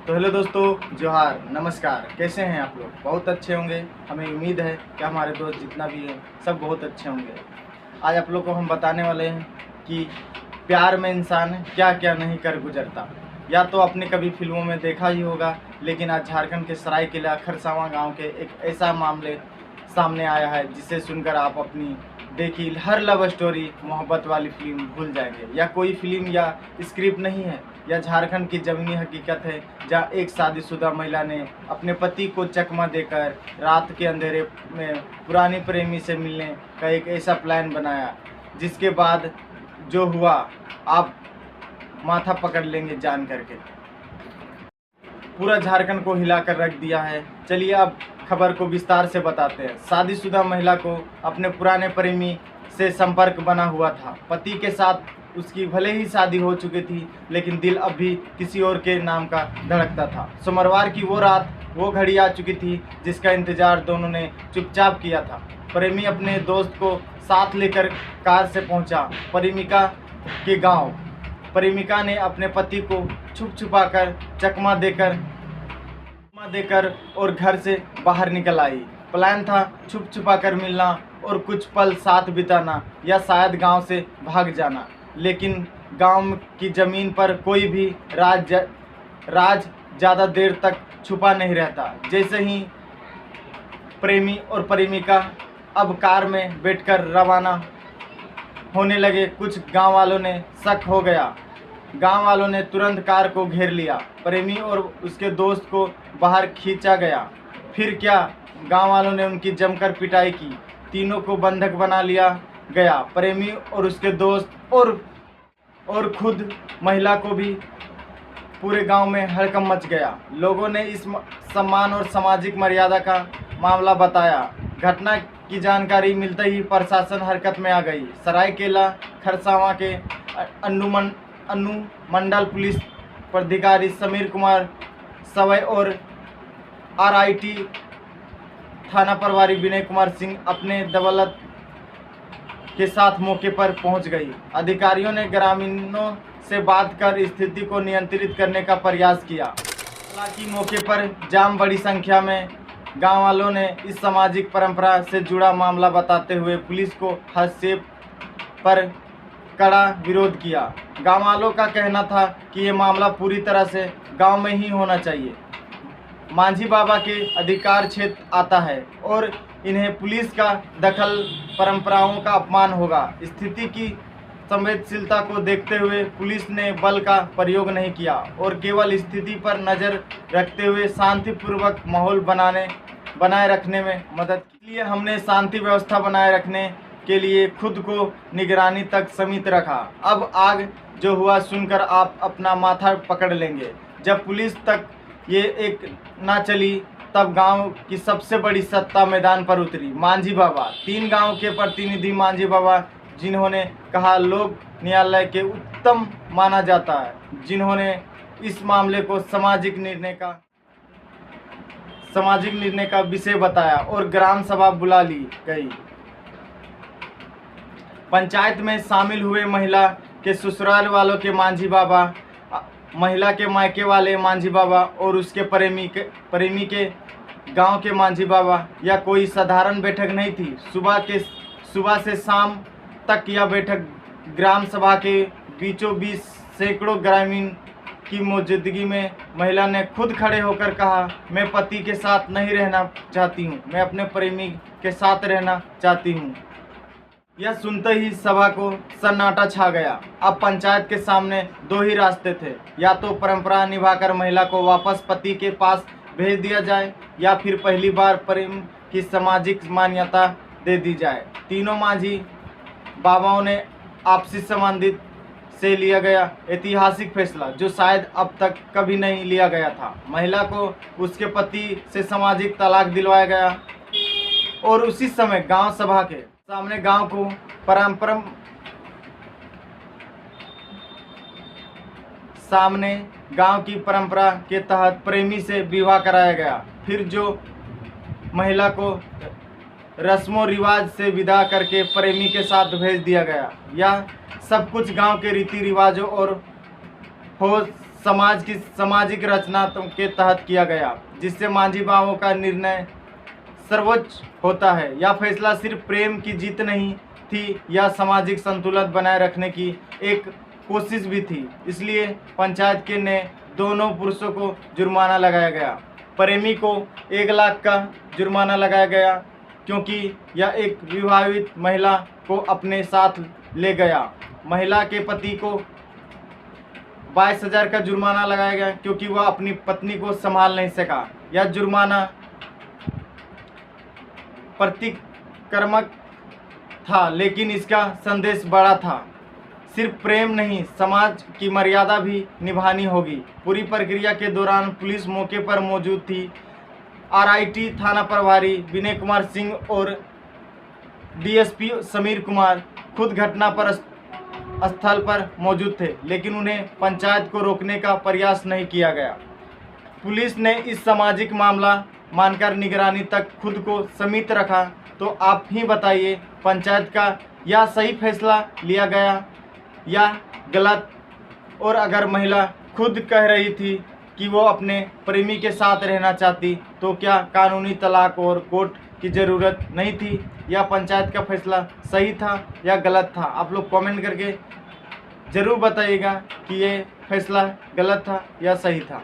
तो हेलो दोस्तों, जोहार, नमस्कार। कैसे हैं आप लोग? बहुत अच्छे होंगे। हमें उम्मीद है कि हमारे दोस्त जितना भी हैं सब बहुत अच्छे होंगे। आज आप लोग को हम बताने वाले हैं कि प्यार में इंसान क्या क्या नहीं कर गुजरता। या तो आपने कभी फिल्मों में देखा ही होगा, लेकिन आज झारखंड के सरायकेला खरसावां गांव के एक ऐसा मामले सामने आया है जिसे सुनकर आप अपनी देखी हर लव स्टोरी, मोहब्बत वाली फिल्म भूल जाएंगे। या कोई फिल्म या स्क्रिप्ट नहीं है, यह झारखंड की ज़मीनी हकीकत है, जहां एक शादीशुदा महिला ने अपने पति को चकमा देकर रात के अंधेरे में पुरानी प्रेमी से मिलने का एक ऐसा प्लान बनाया, जिसके बाद जो हुआ आप माथा पकड़ लेंगे जान करके। पूरा झारखंड को हिलाकर रख दिया है। चलिए अब खबर को विस्तार से बताते हैं। शादीशुदा महिला को अपने पुराने प्रेमी से संपर्क बना हुआ था। पति के साथ उसकी भले ही शादी हो चुकी थी, लेकिन दिल अब भी किसी और के नाम का धड़कता था। सोमवार की वो रात, वो घड़ी आ चुकी थी जिसका इंतजार दोनों ने चुपचाप किया था। प्रेमी अपने दोस्त को साथ लेकर कार से पहुंचा प्रेमिका के गांव। प्रेमिका ने अपने पति को छुपा कर चकमा देकर और घर से बाहर निकल आई। प्लान था छुपा कर मिलना और कुछ पल साथ बिताना, या शायद गांव से भाग जाना। लेकिन गांव की ज़मीन पर कोई भी राज ज़्यादा देर तक छुपा नहीं रहता। जैसे ही प्रेमी और प्रेमिका अब कार में बैठकर रवाना होने लगे, कुछ गांव वालों ने शक हो गया। गांव वालों ने तुरंत कार को घेर लिया। प्रेमी और उसके दोस्त को बाहर खींचा गया। फिर क्या, गांव वालों ने उनकी जमकर पिटाई की। तीनों को बंधक बना लिया गया। प्रेमी और उसके दोस्त और खुद महिला को भी। पूरे गांव में हड़कंप मच गया। लोगों ने इस सम्मान और सामाजिक मर्यादा का मामला बताया। घटना की जानकारी मिलते ही प्रशासन हरकत में आ गई। सरायकेला खरसावां के अनुमंडल पुलिस पदाधिकारी समीर कुमार सवय और RIT थाना प्रभारी विनय कुमार सिंह अपने दौलत के साथ मौके पर पहुंच गई। अधिकारियों ने ग्रामीणों से बात कर स्थिति को नियंत्रित करने का प्रयास किया। हालांकि मौके पर जाम बड़ी संख्या में गांव वालों ने इस सामाजिक परंपरा से जुड़ा मामला बताते हुए पुलिस को हस्तक्षेप पर कड़ा विरोध किया। गांव वालों का कहना था कि ये मामला पूरी तरह से गांव में ही होना चाहिए। मांझी बाबा के अधिकार क्षेत्र आता है और इन्हें पुलिस का दखल परंपराओं का अपमान होगा। स्थिति की संवेदनशीलता को देखते हुए पुलिस ने बल का प्रयोग नहीं किया और केवल स्थिति पर नज़र रखते हुए शांतिपूर्वक माहौल बनाए रखने में मदद की। इसलिए हमने शांति व्यवस्था बनाए रखने के लिए खुद को निगरानी तक सीमित रखा। अब आग जो हुआ सुनकर आप अपना माथा पकड़ लेंगे। जब पुलिस तक ये एक ना चली, तब गांव की सबसे बड़ी सत्ता मैदान पर उतरी। मांझी बाबा, 3 गांव के प्रतिनिधि मांझी बाबा, जिन्होंने कहा लोक न्यायालय के उत्तम माना जाता है, जिन्होंने इस मामले को सामाजिक निर्णय का विषय बताया और ग्राम सभा बुला ली गई। पंचायत में शामिल हुए महिला के ससुराल वालों के मांझी बाबा, महिला के मायके वाले मांझी बाबा और उसके प्रेमी के गांव के मांझी बाबा। यह कोई साधारण बैठक नहीं थी। सुबह से शाम तक यह बैठक ग्राम सभा के बीचों बीच सैकड़ों ग्रामीण की मौजूदगी में महिला ने खुद खड़े होकर कहा, मैं पति के साथ नहीं रहना चाहती हूँ, मैं अपने प्रेमी के साथ रहना चाहती हूँ। यह सुनते ही सभा को सन्नाटा छा गया। अब पंचायत के सामने 2 ही रास्ते थे, या तो परंपरा निभाकर महिला को वापस पति के पास भेज दिया जाए, या फिर पहली बार प्रेम की सामाजिक मान्यता दे दी जाए। तीनों मांझी बाबाओं ने आपसी संबंधित से लिया गया ऐतिहासिक फैसला, जो शायद अब तक कभी नहीं लिया गया था। महिला को उसके पति से सामाजिक तलाक दिलवाया गया और उसी समय गांव सभा के सामने गांव की परंपरा के तहत प्रेमी से विवाह कराया गया। फिर जो महिला को रस्मों रिवाज से विदा करके प्रेमी के साथ भेज दिया गया। यह सब कुछ गांव के रीति रिवाजों और हो समाज की सामाजिक रचना के तहत किया गया, जिससे मांझी बाबू का निर्णय सर्वोच्च होता है। यह फैसला सिर्फ प्रेम की जीत नहीं थी, यह सामाजिक संतुलन बनाए रखने की एक कोशिश भी थी। इसलिए पंचायत के ने दोनों पुरुषों को जुर्माना लगाया गया। प्रेमी को 1 लाख का जुर्माना लगाया गया क्योंकि यह एक विवाहित महिला को अपने साथ ले गया। महिला के पति को 22,000 का जुर्माना लगाया गया क्योंकि वह अपनी पत्नी को संभाल नहीं सका। यह जुर्माना प्रतिक्रमक था, लेकिन इसका संदेश बड़ा था। सिर्फ प्रेम नहीं, समाज की मर्यादा भी निभानी होगी। पूरी प्रक्रिया के दौरान पुलिस मौके पर मौजूद थी। आरआईटी थाना प्रभारी विनय कुमार सिंह और डीएसपी समीर कुमार खुद घटना पर स्थल पर मौजूद थे, लेकिन उन्हें पंचायत को रोकने का प्रयास नहीं किया गया। पुलिस ने इस सामाजिक मामला मानकर निगरानी तक खुद को सीमित रखा। तो आप ही बताइए, पंचायत का यह सही फैसला लिया गया या गलत? और अगर महिला खुद कह रही थी कि वो अपने प्रेमी के साथ रहना चाहती, तो क्या कानूनी तलाक और कोर्ट की ज़रूरत नहीं थी? या पंचायत का फैसला सही था या गलत था? आप लोग कमेंट करके ज़रूर बताइएगा कि ये फैसला गलत था या सही था।